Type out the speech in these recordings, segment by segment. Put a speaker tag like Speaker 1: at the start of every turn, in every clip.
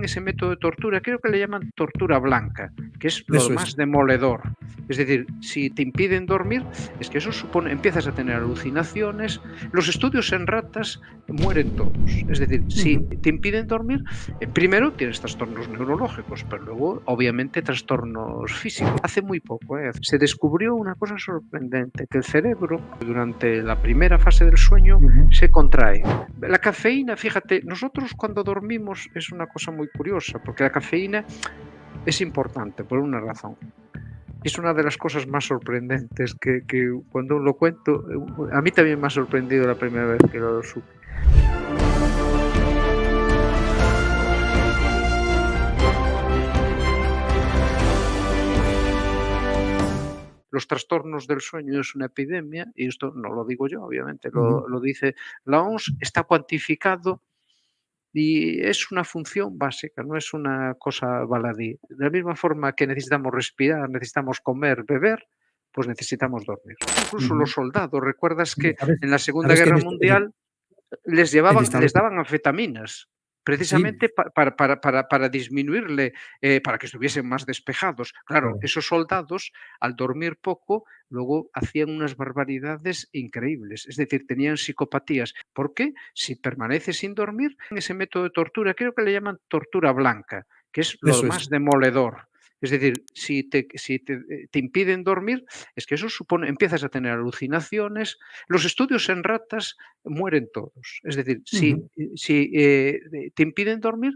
Speaker 1: ese método de tortura, creo que le llaman tortura blanca, que es lo
Speaker 2: Eso
Speaker 1: más
Speaker 2: es.
Speaker 1: demoledor. Es decir, si te impiden dormir, es que eso supone, empiezas a tener alucinaciones. Los estudios en ratas mueren todos. Es decir, si te impiden dormir, primero tienes trastornos neurológicos, pero luego, obviamente, trastornos físicos. Hace muy poco se descubrió una cosa sorprendente, que el cerebro, durante la primera fase del sueño, se contrae. La cafeína, fíjate, nosotros cuando dormimos es una cosa muy curiosa, porque la cafeína es importante por una razón. Es una de las cosas más sorprendentes que cuando lo cuento, a mí también me ha sorprendido la primera vez que lo supe. Los trastornos del sueño es una epidemia, y esto no lo digo yo, obviamente, lo dice la OMS, está cuantificado. Y es una función básica, no es una cosa baladí. De la misma forma que necesitamos respirar, necesitamos comer, beber, pues necesitamos dormir. Incluso los soldados, ¿recuerdas que
Speaker 2: ¿Sabes?
Speaker 1: en la Segunda
Speaker 2: Sabes que
Speaker 1: Guerra Mundial
Speaker 2: en Estados
Speaker 1: les daban anfetaminas,
Speaker 2: sí,
Speaker 1: precisamente para disminuirle, para que estuviesen más despejados? Claro,
Speaker 2: claro.
Speaker 1: esos soldados, al dormir poco, luego hacían unas barbaridades increíbles, es decir, tenían psicopatías. ¿Por qué? Si permaneces sin dormir, ese método de tortura, creo que le llaman tortura blanca, que es lo
Speaker 2: Eso es.
Speaker 1: más demoledor. Es decir, si te impiden dormir, es que eso supone, empiezas a tener alucinaciones. Los estudios en ratas mueren todos. Es decir, si te impiden dormir,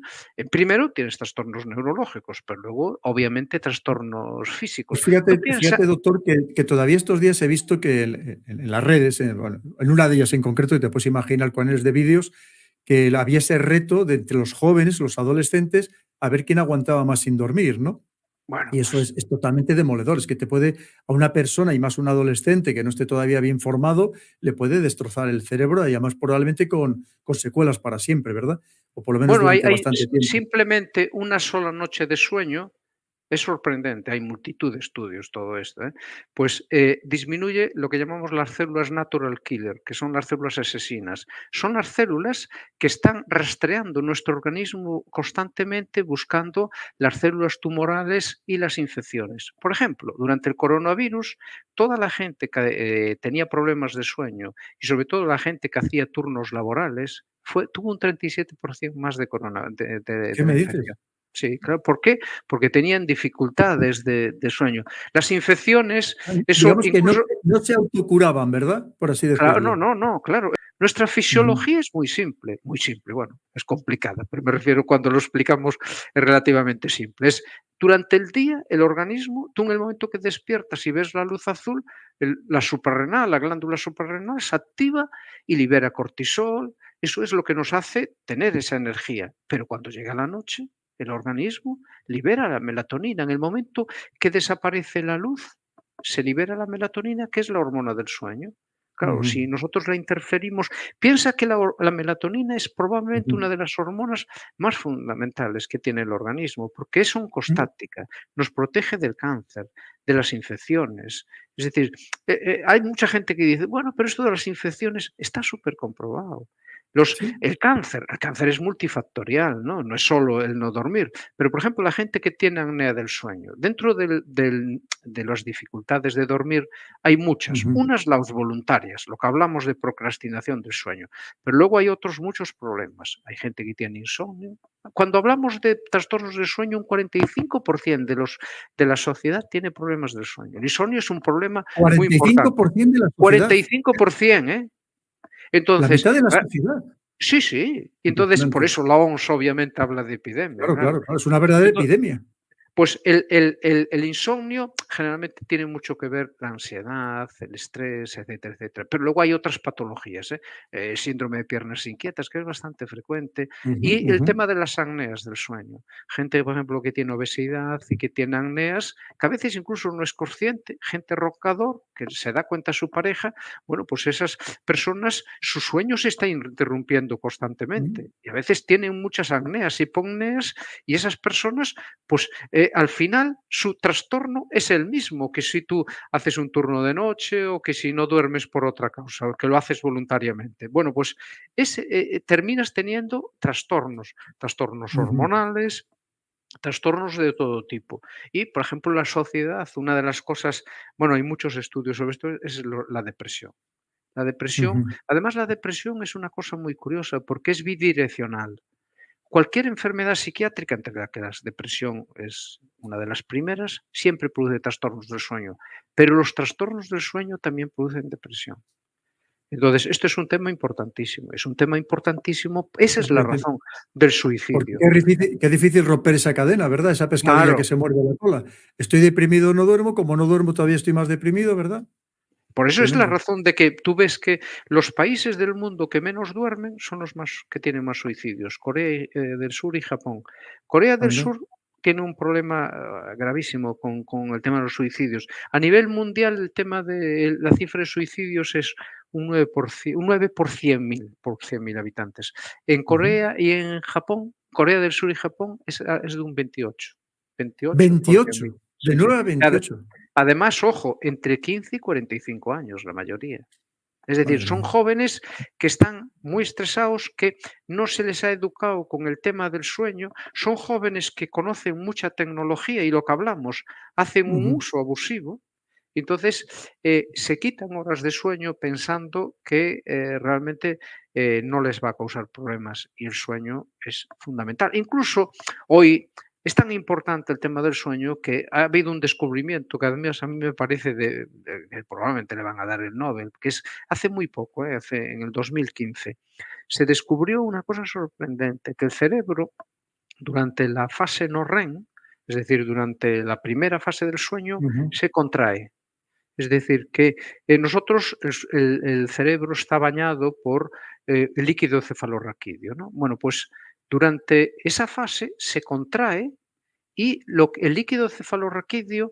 Speaker 1: primero tienes trastornos neurológicos, pero luego, obviamente, trastornos físicos.
Speaker 2: Pues
Speaker 1: Tú
Speaker 2: fíjate,
Speaker 1: piensas.
Speaker 2: doctor, que todavía estos días he visto que en las redes, bueno, en una de ellas en concreto, y te puedes imaginar cuáles de vídeos, que había ese reto de entre los jóvenes, los adolescentes, a ver quién aguantaba más sin dormir, ¿no?
Speaker 1: Bueno,
Speaker 2: Y eso
Speaker 1: pues
Speaker 2: es totalmente demoledor. Es que te puede, a una persona, y más un adolescente que no esté todavía bien formado, le puede destrozar el cerebro y además probablemente con secuelas para siempre, ¿verdad? O por lo menos
Speaker 1: bueno, hay
Speaker 2: durante bastante tiempo.
Speaker 1: simplemente una sola noche de sueño. Es sorprendente, hay multitud de estudios todo esto, pues, disminuye lo que llamamos las células natural killer, que son las células asesinas. Son las células que están rastreando nuestro organismo constantemente buscando las células tumorales y las infecciones. Por ejemplo, durante el coronavirus, toda la gente que, tenía problemas de sueño y sobre todo la gente que hacía turnos laborales, tuvo un 37% más de corona
Speaker 2: ¿Qué
Speaker 1: de la
Speaker 2: me dices?
Speaker 1: infección. Sí, claro, ¿por qué? Porque tenían dificultades de sueño. Las infecciones, eso
Speaker 2: Digamos que
Speaker 1: incluso.
Speaker 2: no se autocuraban, ¿verdad? Por así
Speaker 1: Claro, no,
Speaker 2: decirlo.
Speaker 1: no, no, claro. Nuestra
Speaker 2: Ujú.
Speaker 1: fisiología es muy simple, bueno, es complicada, pero me refiero cuando lo explicamos es relativamente simple. Es durante el día el organismo, tú en el momento que despiertas y ves la luz azul, la suprarrenal, la glándula suprarrenal se activa y libera cortisol. Eso es lo que nos hace tener esa energía. Pero cuando llega la noche, el organismo libera la melatonina. En el momento que desaparece la luz, se libera la melatonina, que es la hormona del sueño. Claro,
Speaker 2: Ujú,
Speaker 1: si nosotros la interferimos, piensa que la melatonina es probablemente una
Speaker 2: ujú,
Speaker 1: de las hormonas más fundamentales que tiene el organismo, porque es
Speaker 2: ujú.
Speaker 1: oncostática, nos protege del cáncer, de las infecciones. Es decir, hay mucha gente que dice, bueno, pero esto de las infecciones está súper comprobado.
Speaker 2: Sí.
Speaker 1: El cáncer es multifactorial, ¿no? No es solo el no dormir. Pero, por ejemplo, la gente que tiene apnea del sueño, dentro de las dificultades de dormir, hay muchas.
Speaker 2: Ujú.
Speaker 1: Unas las voluntarias, lo que hablamos de procrastinación del sueño, pero luego hay otros muchos problemas. Hay gente que tiene insomnio. Cuando hablamos de trastornos del sueño, un 45% de la sociedad tiene problemas del sueño. El insomnio es un problema muy importante.
Speaker 2: 45% de la sociedad,
Speaker 1: 45%, ¿eh?
Speaker 2: la
Speaker 1: Entonces,
Speaker 2: mitad de la sociedad.
Speaker 1: sí, sí. Y entonces, por
Speaker 2: Impresionante.
Speaker 1: eso la OMS obviamente habla de epidemia,
Speaker 2: Claro,
Speaker 1: claro.
Speaker 2: claro, claro, es una verdadera
Speaker 1: Ento
Speaker 2: epidemia.
Speaker 1: pues el insomnio generalmente tiene mucho que ver la ansiedad, el estrés, etcétera, etcétera. Pero luego hay otras patologías, ¿eh? Síndrome de piernas inquietas, que es bastante frecuente,
Speaker 2: Ujú,
Speaker 1: y el
Speaker 2: ujú.
Speaker 1: tema de las apneas del sueño. Gente, por ejemplo, que tiene obesidad y que tiene apneas, que a veces incluso no es consciente, gente roncador, que se da cuenta su pareja, bueno, pues esas personas, su sueño se está interrumpiendo
Speaker 2: Mm,
Speaker 1: constantemente, y a veces tienen muchas apneas, hipopneas, y esas personas, pues, al final su trastorno es el mismo que si tú haces un turno de noche o que si no duermes por otra causa, o que lo haces voluntariamente. Bueno, pues terminas teniendo trastornos
Speaker 2: Ujú.
Speaker 1: hormonales, trastornos de todo tipo. Y, por ejemplo, la sociedad, una de las cosas, bueno, hay muchos estudios sobre esto, es la depresión. La depresión,
Speaker 2: Ujú.
Speaker 1: además la depresión es una cosa muy curiosa porque es bidireccional. Cualquier enfermedad psiquiátrica, entre la que la depresión es una de las primeras, siempre produce trastornos del sueño, pero los trastornos del sueño también producen depresión. Entonces, esto es un tema importantísimo, esa es la razón del
Speaker 2: Porque
Speaker 1: suicidio.
Speaker 2: qué difícil romper esa cadena, ¿verdad? Esa pescadilla que
Speaker 1: Claro,
Speaker 2: se muerde la cola. Estoy deprimido, no duermo, como no duermo todavía estoy más deprimido, ¿verdad?
Speaker 1: por eso es la
Speaker 2: Tremendo.
Speaker 1: razón de que tú ves que los países del mundo que menos duermen son los más que tienen más suicidios, Corea del Sur y Japón. Corea del
Speaker 2: Anda.
Speaker 1: Sur tiene un problema gravísimo con el tema de los suicidios. A nivel mundial, el tema de la cifra de suicidios es un 9%, un 9 por 100.000 habitantes. En
Speaker 2: Ujú.
Speaker 1: Corea y en Japón, Corea del Sur y Japón es de un 28, 28 por
Speaker 2: 28,
Speaker 1: 100.000.
Speaker 2: de
Speaker 1: Sí, sí.
Speaker 2: 9 a 28.
Speaker 1: Además, ojo, entre 15 y 45 años la mayoría. Es decir,
Speaker 2: Madre
Speaker 1: son
Speaker 2: mía.
Speaker 1: jóvenes que están muy estresados, que no se les ha educado con el tema del sueño, son jóvenes que conocen mucha tecnología y lo que hablamos, hacen un
Speaker 2: Ujú.
Speaker 1: uso abusivo, entonces se quitan horas de sueño pensando que realmente no les va a causar problemas y el sueño es fundamental. Incluso hoy es tan importante el tema del sueño que ha habido un descubrimiento que además a mí me parece que probablemente le van a dar el Nobel, que es hace muy poco, en el 2015, se descubrió una cosa sorprendente, que el cerebro durante la fase no REM, es decir, durante la primera fase del sueño,
Speaker 2: Ujú.
Speaker 1: se contrae. Es decir, que nosotros, el cerebro está bañado por el líquido cefalorraquídeo, ¿no? Bueno, pues durante esa fase se contrae y el líquido cefalorraquídeo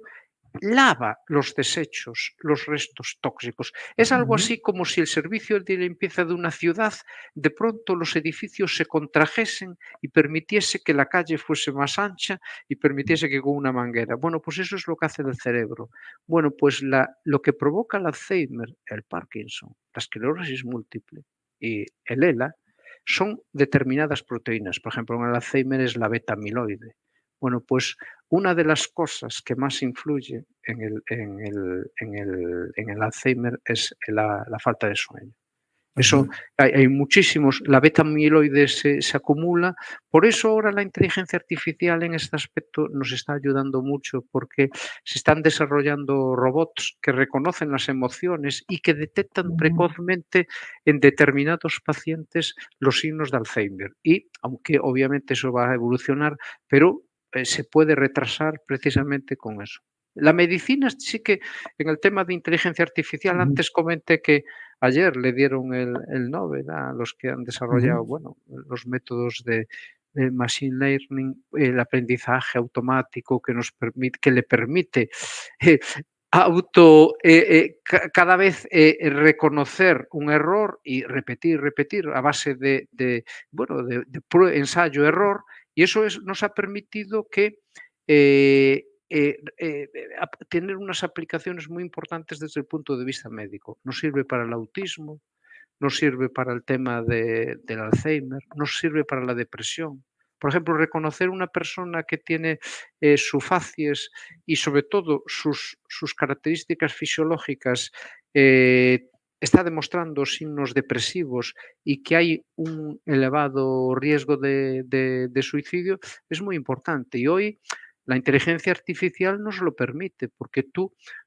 Speaker 1: lava los desechos, los restos tóxicos. Es algo
Speaker 2: Ujú.
Speaker 1: así como si el servicio de limpieza de una ciudad, de pronto los edificios se contrajesen y permitiese que la calle fuese más ancha y permitiese que con una manguera. Bueno, pues eso es lo que hace el cerebro. Bueno, pues lo que provoca el Alzheimer, el Parkinson, la esclerosis múltiple y el ELA son determinadas proteínas. Por ejemplo, en el Alzheimer es la beta amiloide. Bueno, pues una de las cosas que más influye en el Alzheimer es la falta de sueño. Eso
Speaker 2: Ajá.
Speaker 1: hay muchísimos, la beta amiloide se acumula, por eso ahora la inteligencia artificial en este aspecto nos está ayudando mucho, porque se están desarrollando robots que reconocen las emociones y que detectan
Speaker 2: Ujú.
Speaker 1: precozmente en determinados pacientes los signos de Alzheimer. Y aunque obviamente eso va a evolucionar, pero se puede retrasar precisamente con eso. La medicina sí que en el tema de inteligencia artificial,
Speaker 2: Ujú.
Speaker 1: antes comenté que ayer le dieron el Nobel a los que han
Speaker 2: Ujú.
Speaker 1: desarrollado, bueno, los métodos de machine learning, el aprendizaje automático que le permite eh, cada vez reconocer un error y repetir a base bueno, ensayo-error, y eso nos ha permitido que tener unas aplicaciones muy importantes desde el punto de vista médico. Nos sirve para el autismo, nos sirve para el tema del Alzheimer, nos sirve para la depresión. Por ejemplo, reconocer una persona que tiene su facies y sobre todo sus características fisiológicas está demostrando signos depresivos y que hay un elevado riesgo de suicidio, es muy importante. Y hoy la inteligencia artificial nos lo permite, porque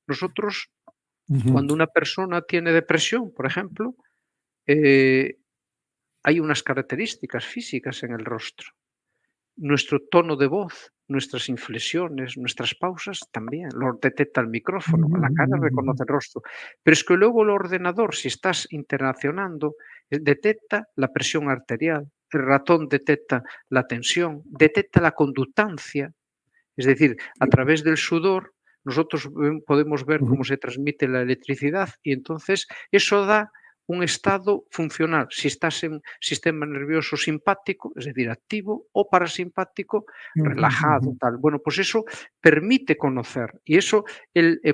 Speaker 1: nosotros,
Speaker 2: Ujú.
Speaker 1: cuando una persona tiene depresión, por ejemplo, eh, hay unas características físicas en el rostro. Nuestro tono de voz, nuestras inflexiones, nuestras pausas también, lo detecta el micrófono,
Speaker 2: Ujú.
Speaker 1: la cara
Speaker 2: Ujú.
Speaker 1: reconoce el rostro. Pero es que luego el ordenador, si estás internacionando, detecta la presión arterial, el ratón detecta la tensión, detecta la conductancia, es decir, a través del sudor nosotros podemos ver
Speaker 2: Ujú.
Speaker 1: cómo se transmite la electricidad y entonces eso da un estado funcional, si estás en sistema nervioso simpático, es decir, activo, o parasimpático,
Speaker 2: Ujú,
Speaker 1: relajado,
Speaker 2: ujú.
Speaker 1: tal. Bueno, pues eso permite conocer y eso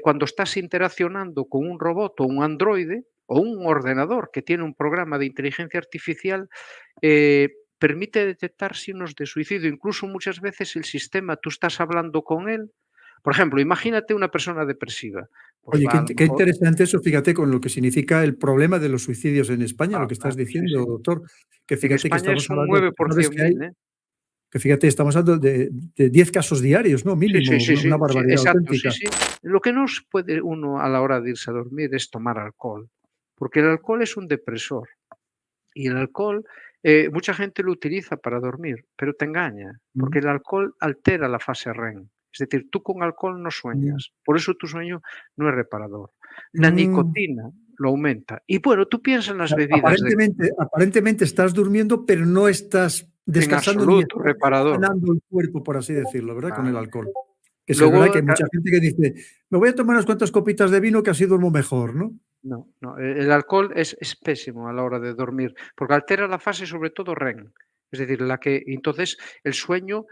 Speaker 1: cuando estás interaccionando con un robot o un androide o un ordenador que tiene un programa de inteligencia artificial, permite detectar signos de suicidio. Incluso muchas veces el sistema, tú estás hablando con él. Por ejemplo, imagínate una persona depresiva, pues
Speaker 2: Oye,
Speaker 1: va a lo
Speaker 2: qué
Speaker 1: mejor.
Speaker 2: interesante eso, fíjate, con lo que significa el problema de los suicidios en España, lo que estás
Speaker 1: Claro, sí,
Speaker 2: diciendo,
Speaker 1: sí.
Speaker 2: doctor, que
Speaker 1: En
Speaker 2: fíjate que
Speaker 1: España
Speaker 2: estamos
Speaker 1: es un
Speaker 2: hablando,
Speaker 1: 9 por
Speaker 2: sabes
Speaker 1: cien
Speaker 2: que hay,
Speaker 1: mil, ¿eh?
Speaker 2: que fíjate, estamos hablando de 10 casos diarios, ¿no?
Speaker 1: Sí, sí,
Speaker 2: Mínimo,
Speaker 1: sí,
Speaker 2: una
Speaker 1: sí, sí,
Speaker 2: barbaridad
Speaker 1: exacto, sí,
Speaker 2: auténtica.
Speaker 1: sí. Lo que no se puede uno a la hora de irse a dormir es tomar alcohol, porque el alcohol es un depresor y el alcohol, mucha gente lo utiliza para dormir, pero te engaña,
Speaker 2: Mm,
Speaker 1: porque el alcohol altera la fase REM. Es decir, tú con alcohol no
Speaker 2: mm,
Speaker 1: sueñas, por eso tu sueño no es reparador. La
Speaker 2: mm.
Speaker 1: nicotina lo aumenta. Y bueno, tú piensas en las bebidas de
Speaker 2: Aparentemente estás durmiendo, pero no estás
Speaker 1: en
Speaker 2: descansando ni
Speaker 1: absoluto
Speaker 2: estás
Speaker 1: reparador.
Speaker 2: sanando el cuerpo, por así decirlo, ¿verdad? Con el
Speaker 1: Claro.
Speaker 2: alcohol. Que es verdad que
Speaker 1: Luego,
Speaker 2: hay mucha gente que dice: "Me voy a tomar unas cuantas copitas de vino que así duermo mejor", ¿no?
Speaker 1: no, no, el alcohol es pésimo a la hora de dormir, porque altera la fase, sobre todo REM. Es decir, la que entonces el sueño,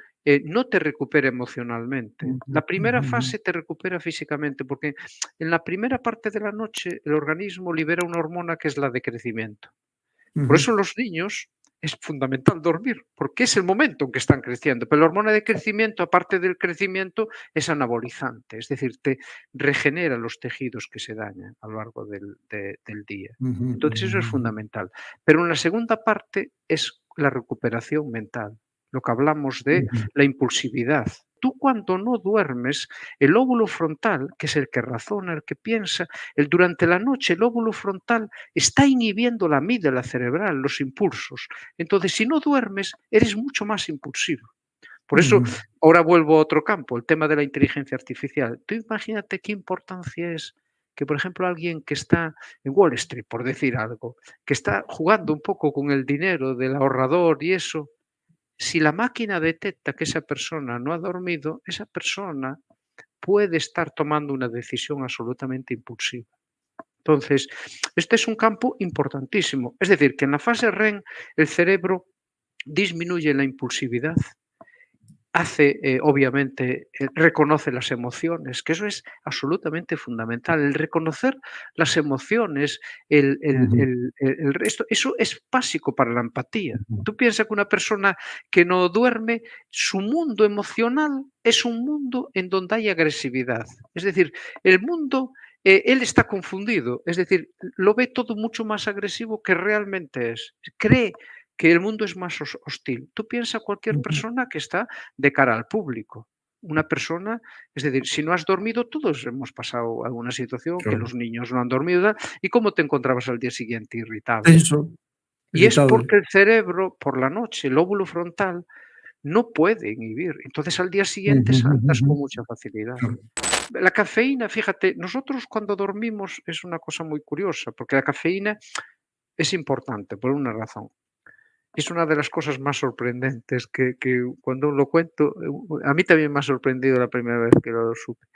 Speaker 1: no te recupera emocionalmente.
Speaker 2: Ujú,
Speaker 1: La primera
Speaker 2: ujú,
Speaker 1: fase te recupera físicamente, porque en la primera parte de la noche el organismo libera una hormona que es la de crecimiento. Por
Speaker 2: ujú,
Speaker 1: eso los niños es fundamental dormir, porque es el momento en que están creciendo. Pero la hormona de crecimiento, aparte del crecimiento, es anabolizante, es decir, te regenera los tejidos que se dañan a lo largo del día.
Speaker 2: ujú,
Speaker 1: Entonces eso es
Speaker 2: ujú,
Speaker 1: fundamental. Pero en la segunda parte es la recuperación mental, lo que hablamos de
Speaker 2: ujú,
Speaker 1: la impulsividad. Tú cuando no duermes, el lóbulo frontal, que es el que razona, el que piensa, durante la noche el lóbulo frontal está inhibiendo la amígdala cerebral, los impulsos. Entonces, si no duermes, eres mucho más impulsivo. Por eso,
Speaker 2: ujú.
Speaker 1: ahora vuelvo a otro campo, el tema de la inteligencia artificial. Tú imagínate qué importancia es que, por ejemplo, alguien que está en Wall Street, por decir algo, que está jugando un poco con el dinero del ahorrador y eso, si la máquina detecta que esa persona no ha dormido, esa persona puede estar tomando una decisión absolutamente impulsiva. Entonces, este es un campo importantísimo. Es decir, que en la fase REM el cerebro disminuye la impulsividad, hace, obviamente, reconoce las emociones, que eso es absolutamente fundamental. El reconocer las emociones,
Speaker 2: Ujú,
Speaker 1: el resto, eso es básico para la empatía.
Speaker 2: ujú,
Speaker 1: Tú piensas que una persona que no duerme, su mundo emocional es un mundo en donde hay agresividad. Es decir, el mundo, él está confundido, es decir, lo ve todo mucho más agresivo que realmente es. Cree que el mundo es más hostil. Tú piensas cualquier
Speaker 2: ujú.
Speaker 1: persona que está de cara al público. Una persona, es decir, si no has dormido, todos hemos pasado alguna situación que
Speaker 2: Claro.
Speaker 1: los niños no han dormido, tal, y cómo te encontrabas al día siguiente irritable.
Speaker 2: Tenso,
Speaker 1: Y es
Speaker 2: irritable.
Speaker 1: porque el cerebro, por la noche, el lóbulo frontal, no puede inhibir. Entonces al día siguiente
Speaker 2: Ujú, ujú,
Speaker 1: saltas
Speaker 2: ujú.
Speaker 1: con mucha facilidad.
Speaker 2: Claro.
Speaker 1: La cafeína, fíjate, nosotros cuando dormimos es una cosa muy curiosa, porque la cafeína es importante por una razón. Es una de las cosas más sorprendentes que cuando lo cuento, a mí también me ha sorprendido la primera vez que lo supe.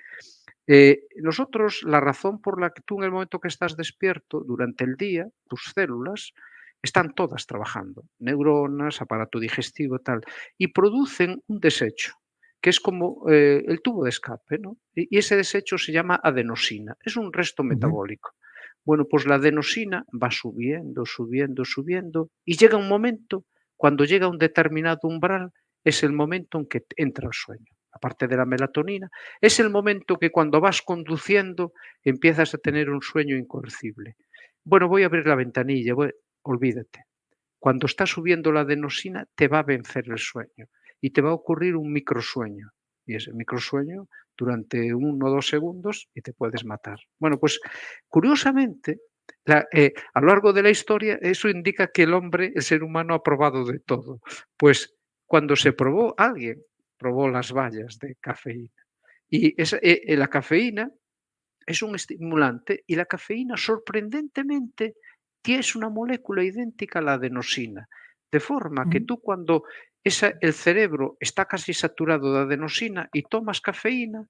Speaker 1: Nosotros, la razón por la que tú en el momento que estás despierto durante el día, tus células están todas trabajando, neuronas, aparato digestivo, tal, y producen un desecho, que es como el tubo de escape, ¿no? Y ese desecho se llama adenosina, es un resto
Speaker 2: Ujú,
Speaker 1: metabólico. Bueno, pues la adenosina va subiendo, subiendo, subiendo, y llega un momento, cuando llega a un determinado umbral, es el momento en que entra el sueño. Aparte de la melatonina, es el momento que cuando vas conduciendo empiezas a tener un sueño incoercible. Bueno, voy a abrir la ventanilla, olvídate. Cuando está subiendo la adenosina te va a vencer el sueño y te va a ocurrir un microsueño. Y ese microsueño durante 1 o 2 segundos y te puedes matar. Bueno, pues curiosamente, a lo largo de la historia eso indica que el hombre, el ser humano, ha probado de todo. Pues cuando se probó, alguien probó las bayas de cafeína. Y la cafeína es un estimulante y la cafeína, sorprendentemente, es una molécula idéntica a la adenosina. De forma que
Speaker 2: ujú.
Speaker 1: tú cuando el cerebro está casi saturado de adenosina y tomas cafeína,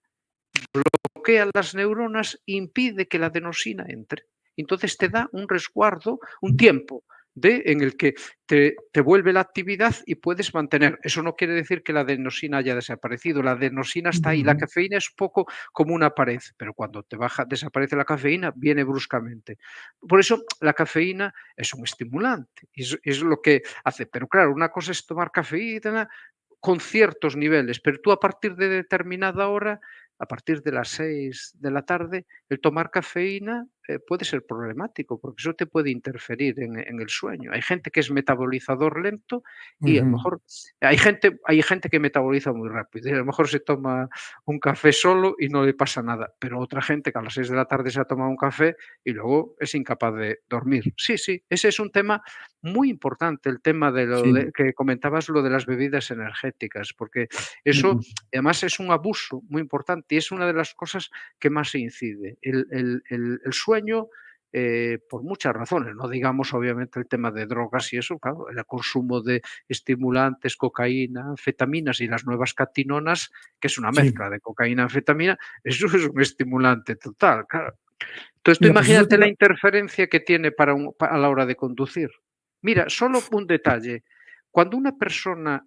Speaker 1: bloquea las neuronas e impide que la adenosina entre. Entonces te da un resguardo, un tiempo en el que te vuelve la actividad y puedes mantener. Eso no quiere decir que la adenosina haya desaparecido. La adenosina está ahí. La
Speaker 2: Ujú,
Speaker 1: cafeína es poco como una pared, pero cuando desaparece la cafeína, viene bruscamente. Por eso la cafeína es un estimulante. Es lo que hace. Pero claro, una cosa es tomar cafeína con ciertos niveles, pero tú a partir de determinada hora, a partir de las 6 de la tarde, el tomar cafeína puede ser problemático, porque eso te puede interferir en el sueño. Hay gente que es metabolizador lento y a lo
Speaker 2: ujú.
Speaker 1: mejor hay gente que metaboliza muy rápido y a lo mejor se toma un café solo y no le pasa nada, pero otra gente que a las 6 de la tarde se ha tomado un café y luego es incapaz de dormir. Sí, sí, ese es un tema muy importante, el tema de lo
Speaker 2: Sí.
Speaker 1: de que comentabas, lo de las bebidas energéticas, porque eso
Speaker 2: Ujú,
Speaker 1: además es un abuso muy importante y es una de las cosas que más incide. El sueño, por muchas razones, no digamos obviamente el tema de drogas y eso, claro, el consumo de estimulantes, cocaína, anfetaminas y las nuevas catinonas, que es una
Speaker 2: sí.
Speaker 1: mezcla de cocaína, anfetamina, eso es un estimulante total, claro. Entonces, tú
Speaker 2: Mira, pues eso te
Speaker 1: imagínate la
Speaker 2: iba
Speaker 1: interferencia que tiene a la hora de conducir. Mira, solo un detalle. Cuando una persona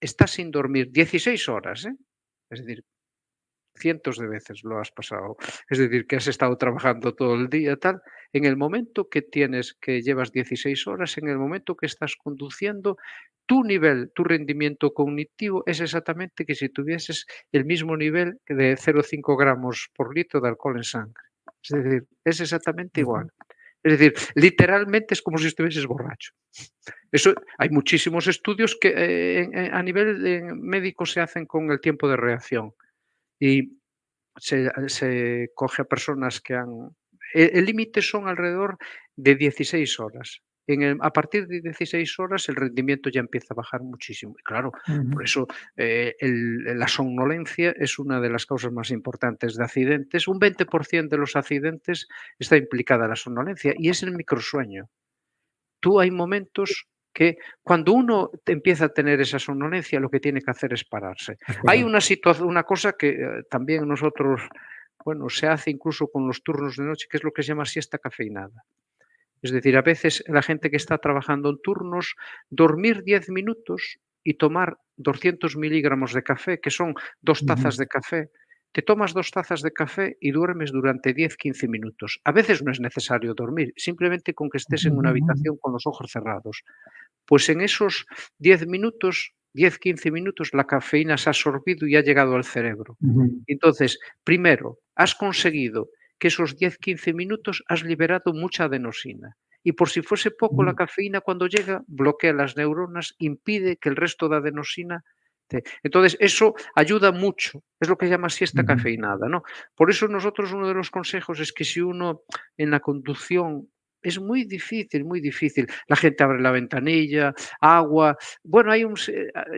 Speaker 1: está sin dormir 16 horas, es decir, cientos de veces lo has pasado, es decir, que has estado trabajando todo el día, tal, en el momento que llevas 16 horas, en el momento que estás conduciendo, tu nivel, tu rendimiento cognitivo es exactamente que si tuvieses el mismo nivel de 0,5 gramos por litro de alcohol en sangre. Es decir, es exactamente igual. Es decir, literalmente es como si estuvieses borracho. Eso hay muchísimos estudios que a nivel médico se hacen con el tiempo de reacción y se coge a personas que han. El límite son alrededor de 16 horas. A partir de 16 horas el rendimiento ya empieza a bajar muchísimo. Y claro,
Speaker 2: ujú.
Speaker 1: por eso la somnolencia es una de las causas más importantes de accidentes. Un 20% de los accidentes está implicada la somnolencia y es el microsueño. Tú hay momentos que cuando uno empieza a tener esa somnolencia, lo que tiene que hacer es pararse.
Speaker 2: Es
Speaker 1: Hay
Speaker 2: parar.
Speaker 1: una cosa que también nosotros, bueno, se hace incluso con los turnos de noche, que es lo que se llama siesta cafeinada. Es decir, a veces la gente que está trabajando en turnos, dormir 10 minutos y tomar 200 miligramos de café, que son 2 tazas
Speaker 2: Ujú,
Speaker 1: de café. Te tomas 2 tazas de café y duermes durante 10-15 minutos. A veces no es necesario dormir, simplemente con que estés en
Speaker 2: ujú,
Speaker 1: una
Speaker 2: ujú,
Speaker 1: habitación con los ojos cerrados. Pues en esos 10 minutos, 10-15 minutos, la cafeína se ha absorbido y ha llegado al cerebro.
Speaker 2: ujú,
Speaker 1: Entonces, primero, has conseguido que esos 10-15 minutos has liberado mucha adenosina. Y por si fuese poco, la
Speaker 2: ujú,
Speaker 1: cafeína cuando llega bloquea las neuronas, impide que el resto de adenosina. Entonces, eso ayuda mucho. Es lo que se llama siesta
Speaker 2: ujú.
Speaker 1: cafeinada, ¿no? Por eso nosotros uno de los consejos es que si uno en la conducción es muy difícil, muy difícil. La gente abre la ventanilla, agua. Bueno,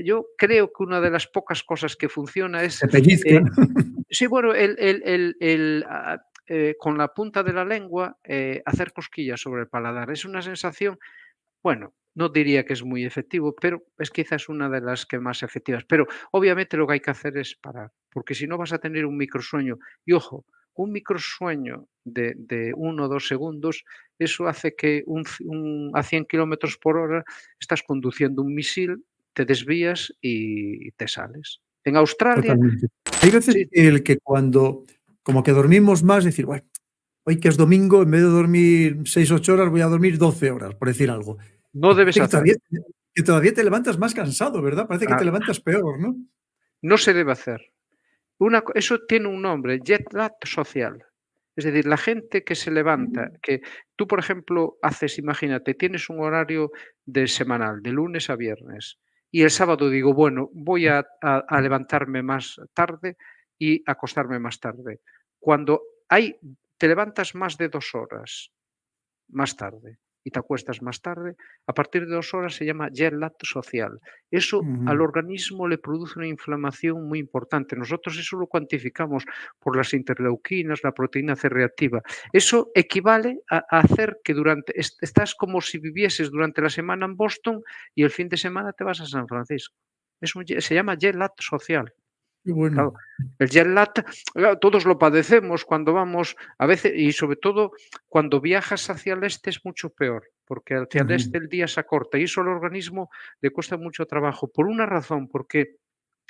Speaker 1: yo creo que una de las pocas cosas que funciona es
Speaker 2: Te pellizcan.
Speaker 1: eh, sí, bueno, con la punta de la lengua, hacer cosquillas sobre el paladar. Es una sensación, bueno, no diría que es muy efectivo, pero es quizás una de las que más efectivas. Pero obviamente lo que hay que hacer es parar, porque si no vas a tener un microsueño. Y ojo, un microsueño de 1 o 2 segundos, eso hace que a 100 kilómetros por hora estás conduciendo un misil, te desvías y te sales. En Australia,
Speaker 2: Totalmente. Hay veces
Speaker 1: sí,
Speaker 2: el que cuando como que dormimos más, decir: "Bueno, hoy que es domingo, en vez de dormir 6 8 horas, voy a dormir 12 horas", por decir algo.
Speaker 1: no
Speaker 2: Y
Speaker 1: debes
Speaker 2: parece
Speaker 1: hacerlo.
Speaker 2: que todavía te levantas más cansado, ¿verdad? Parece que te
Speaker 1: Ah,
Speaker 2: levantas peor, ¿no?
Speaker 1: no se debe hacer. Eso tiene un nombre, jet lag social. Es decir, la gente que se levanta, que tú, por ejemplo, imagínate, tienes un horario de semanal, de lunes a viernes, y el sábado digo, bueno, voy a levantarme más tarde y acostarme más tarde. Cuando te levantas más de 2 horas más tarde y te acuestas más tarde, a partir de 2 horas se llama jet lag social. Eso al
Speaker 2: Ujú.
Speaker 1: organismo le produce una inflamación muy importante. Nosotros eso lo cuantificamos por las interleuquinas, la proteína C reactiva. Eso equivale a hacer que estás como si vivieses durante la semana en Boston y el fin de semana te vas a San Francisco. Se llama jet lag social.
Speaker 2: Qué
Speaker 1: Claro,
Speaker 2: bueno.
Speaker 1: el jet lag, claro, todos lo padecemos cuando vamos, a veces, y sobre todo cuando viajas hacia el este es mucho peor, porque hacia el
Speaker 2: Ujú,
Speaker 1: este el día se acorta y eso al organismo le cuesta mucho trabajo. Por una razón, porque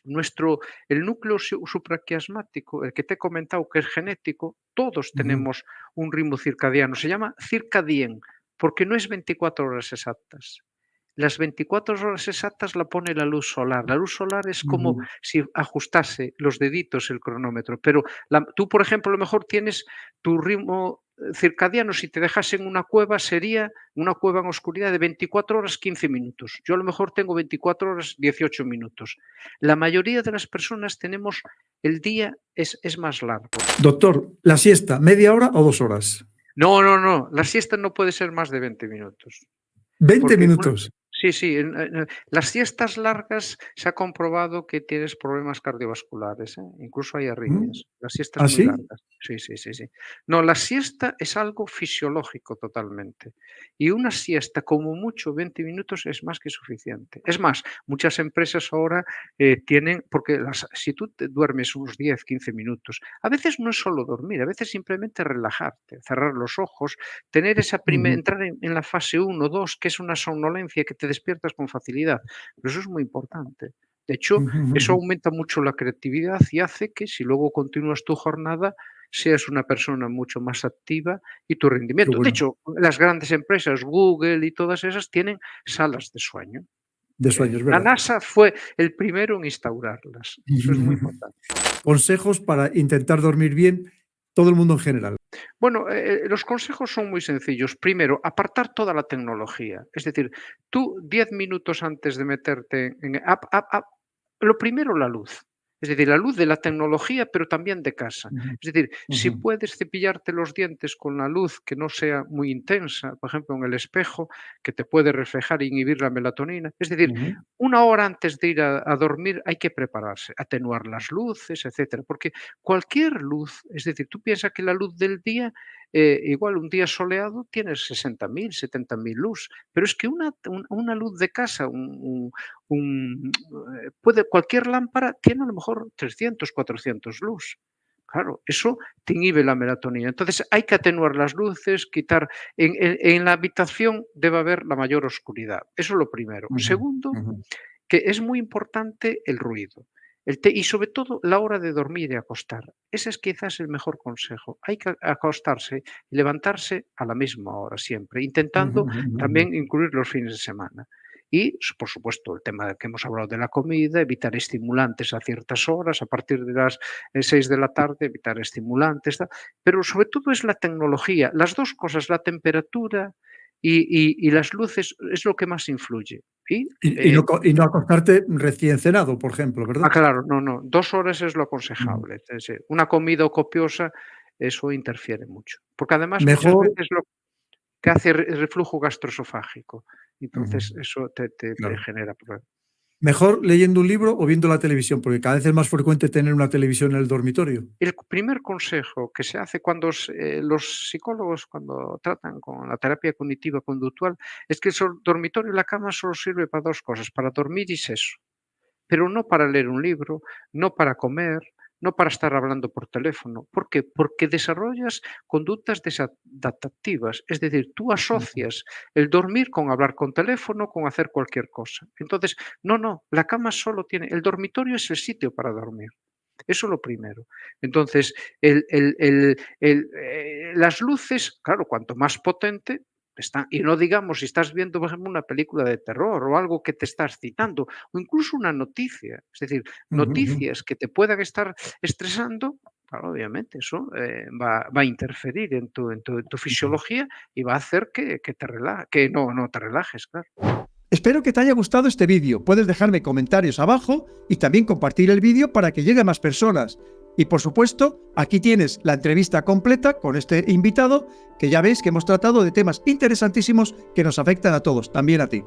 Speaker 1: nuestro, el núcleo supraquiasmático, el que te he comentado que es genético, todos
Speaker 2: ujú,
Speaker 1: tenemos un ritmo circadiano, se llama circadien, porque no es 24 horas exactas. Las 24 horas exactas la pone la luz solar. La luz solar es como
Speaker 2: ujú.
Speaker 1: si ajustase los deditos el cronómetro, pero tú, por ejemplo, a lo mejor tienes tu ritmo circadiano, si te dejas en una cueva, sería una cueva en oscuridad de 24 horas 15 minutos. Yo a lo mejor tengo 24 horas 18 minutos. La mayoría de las personas tenemos el día es más largo.
Speaker 2: Doctor, ¿la siesta, media hora o 2 horas?
Speaker 1: No, no, no. La siesta no puede ser más de 20 minutos.
Speaker 2: 20
Speaker 1: Porque
Speaker 2: minutos.
Speaker 1: sí, sí, las siestas largas se ha comprobado que tienes problemas cardiovasculares, ¿eh? Incluso hay
Speaker 2: Mm,
Speaker 1: arritmias, las siestas
Speaker 2: ¿Ah,
Speaker 1: muy
Speaker 2: sí?
Speaker 1: largas. Sí, sí, sí, sí. No, la siesta es algo fisiológico totalmente. Y una siesta, como mucho 20 minutos, es más que suficiente. Es más, muchas empresas ahora tienen, porque si tú te duermes unos 10, 15 minutos, a veces no es solo dormir, a veces simplemente relajarte, cerrar los ojos, tener esa
Speaker 2: Ujú,
Speaker 1: entrar en la fase uno 2 que es una somnolencia que te despiertas con facilidad. Pero eso es muy importante. De hecho,
Speaker 2: ujú,
Speaker 1: eso
Speaker 2: ujú.
Speaker 1: aumenta mucho la creatividad y hace que si luego continúas tu jornada, seas una persona mucho más activa y tu
Speaker 2: Qué
Speaker 1: rendimiento. De
Speaker 2: bueno.
Speaker 1: hecho, las grandes empresas, Google y todas esas, tienen salas de sueño.
Speaker 2: De sueños,
Speaker 1: La
Speaker 2: ¿verdad?
Speaker 1: NASA fue el primero en instaurarlas. Eso es muy importante.
Speaker 2: Consejos para intentar dormir bien, todo el mundo en general.
Speaker 1: Bueno, los consejos son muy sencillos. Primero, apartar toda la tecnología. Es decir, tú 10 minutos antes de meterte en lo primero, la luz. Es decir, la luz de la tecnología, pero también de casa.
Speaker 2: Ujú,
Speaker 1: Es decir, si
Speaker 2: ujú,
Speaker 1: puedes cepillarte los dientes con la luz que no sea muy intensa, por ejemplo, en el espejo, que te puede reflejar e inhibir la melatonina. Es decir,
Speaker 2: ujú.
Speaker 1: una hora antes de ir a dormir hay que prepararse, atenuar las luces, etcétera, porque cualquier luz, es decir, tú piensas que la luz del día, igual un día soleado tienes 60.000, 70.000 luz, pero es que una luz de casa, cualquier lámpara tiene a lo mejor 300, 400 luz. Claro, eso te inhibe la melatonina. Entonces hay que atenuar las luces, quitar. En la habitación debe haber la mayor oscuridad. Eso es lo primero.
Speaker 2: Ujú,
Speaker 1: Segundo,
Speaker 2: ujú,
Speaker 1: que es muy importante el ruido. Y sobre todo la hora de dormir y acostar. Ese es quizás el mejor consejo. Hay que acostarse y levantarse a la misma hora siempre,
Speaker 2: ujú,
Speaker 1: intentando
Speaker 2: ujú,
Speaker 1: también incluir los fines de semana. Y, por supuesto, el tema que hemos hablado de la comida, evitar estimulantes a ciertas horas, a partir de las 6 de la tarde, evitar estimulantes, pero sobre todo es la tecnología. Las dos cosas, la temperatura y las luces, es lo que más influye. Y
Speaker 2: y no acostarte recién cenado, por ejemplo, ¿verdad?
Speaker 1: claro, no, no, 2 horas es lo
Speaker 2: Ujú.
Speaker 1: aconsejable. Es decir, una comida copiosa, eso interfiere mucho. Porque además muchas
Speaker 2: Mejor,
Speaker 1: veces lo que hace reflujo gastroesofágico.
Speaker 2: ujú,
Speaker 1: Entonces eso te
Speaker 2: claro.
Speaker 1: genera problemas.
Speaker 2: Mejor leyendo un libro o viendo la televisión, porque cada vez es más frecuente tener una televisión en el dormitorio.
Speaker 1: El primer consejo que se hace cuando los psicólogos, cuando tratan con la terapia cognitiva conductual, es que el dormitorio y la cama solo sirve para 2 cosas, para dormir y sexo. Pero no para leer un libro, no para comer, no para estar hablando por teléfono. ¿Por qué? Porque desarrollas conductas desadaptativas, es decir, tú
Speaker 2: Ujú,
Speaker 1: asocias el dormir con hablar con teléfono, con hacer cualquier cosa. Entonces, no, no, la cama solo tiene, el dormitorio es el sitio para dormir. Eso es lo primero. Entonces, las luces, claro, cuanto más potente, y no digamos si estás viendo, por ejemplo, una película de terror o algo que te está excitando, o incluso una noticia, es decir,
Speaker 2: ujú, ujú.
Speaker 1: noticias que te puedan estar estresando, claro, obviamente eso va a interferir en tu fisiología y va a hacer que te que no te relajes, claro.
Speaker 3: Espero que te haya gustado este vídeo. Puedes dejarme comentarios abajo y también compartir el vídeo para que llegue a más personas. Y por supuesto, aquí tienes la entrevista completa con este invitado, que ya ves que hemos tratado de temas interesantísimos que nos afectan a todos, también a ti.